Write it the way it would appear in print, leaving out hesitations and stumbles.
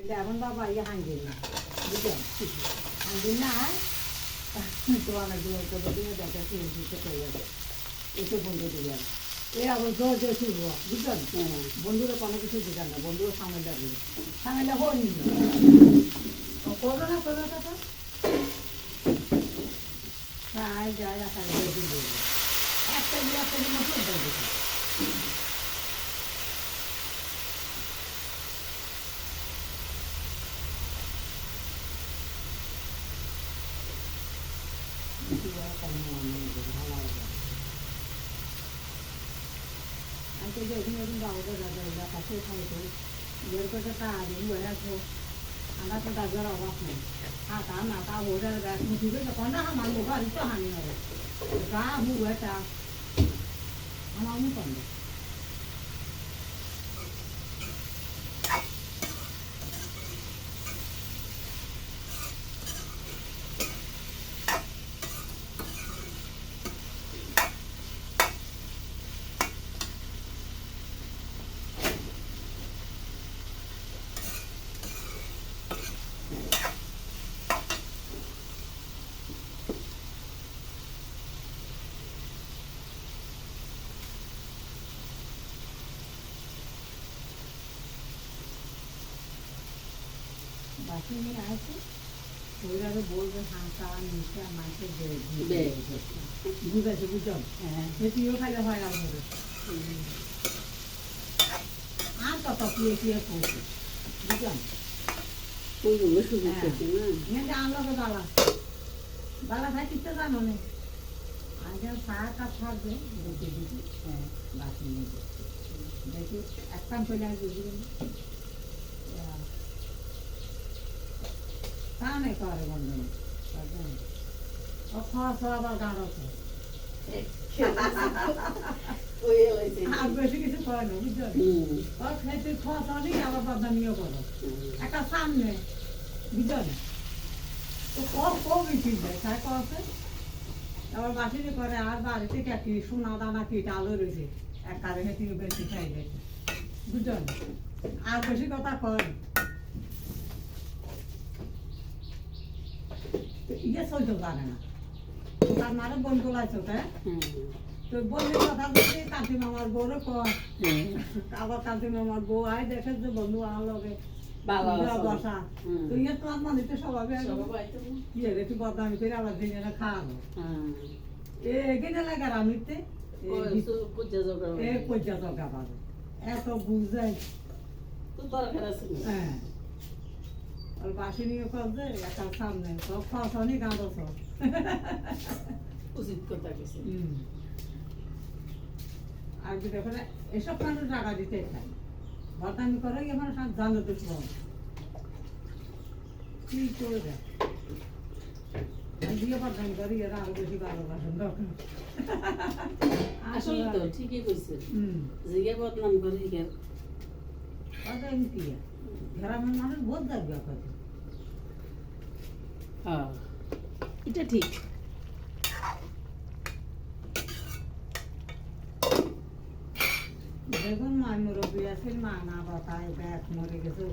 এখন বাবা ইয়ে হাঙ্গেন না বুঝলেন হাঙ্গেন না তো অনেক দূর করে দিয়ে দেখে দিতে পেয়ে এসে বন্ধু দিয়ে এ আবার জোর জোর শুরু বুঝলেন বন্ধুরা কোনো কিছু দিতেন না বন্ধুরা সামনে যাবে সামনে হয়নি করবে না করবে কথা হ্যাঁ যায় একটা একটা দিন মতো দেবে anche io fino ad un da caffè fare ieri cosa tardi due ecco andato da zero a quattro ma ta ora da mi dice che quando ma lo fa tutto hanno ora da mu ta ma mu quando বাকি নিয়ে আসে ওইরা তো বলবে হাঁকা নিচে মাকে বুঝেছে বুঝলাম হ্যাঁ সেটিও খাইলে হয় না ধরে আর কত পিয়ে পিয়ে পড়ছে বুঝলাম ওইগুলো শুধু আনলো তো দালা দালা খাই কিনতে জানো না আগে চা কাপ থাকবে দেখে দিচ্ছি হ্যাঁ বাকি নিয়ে দেখি একটা চলে আসবে বুঝলেন তানে করে বন্ধন ও খাওয়া খাওয়া আবার গান আছে আর বেশি কিছু করে না বুঝছো ও খেতে খাওয়া খাওয়া নেই আবার বদনামিও করো একটা সামনে বুঝছো না তো কমই কিনবে তাই কছে আবার বাসিনি করে আর বাড়িতে কি সোনা দানা কি আলো রয়েছে এক কারণে তিনি বেশি খাইবে বুঝছো না আর বেশি কথা কয় ইয়ে সহ্য করে না তার মারে বোন তোলাইছো তো বোনের কথা বলছি কাকি মামার বউরে কয় আবার কাকি মামার বউ আয় দেখে যে বন্ধু আমার লগে বসা তো ইয়ে তোমার মানে তো সবাই ইয়ে একটু বদনামি করে আবার দিনে খাওয়ানো এখানে লাগে রামিতে পর্যা জগা পাবে এত বুঝাই হ্যাঁ আর বাসি নিয়ে করছে একটা সামনে সব খাওয়ানি গাঁদছ উচিত কথা কিছু আর দেখো এসব মানুষ টাকা দিতে চাই বদনামি করে আমার সব জানো তো সব কি করে দেয় দিয়ে বদনামি করি এরা আরো বেশি ভালোবাসেন তখন আসলে তো ঠিকই কইছে জিগে বদনাম করি কেন কি গ্রামের মানুষ বোধ যাবে কথা হ্যাঁ এটা ঠিক দেখুন মা মুরব্বী আছে মা না বাবা এক মরে গেছে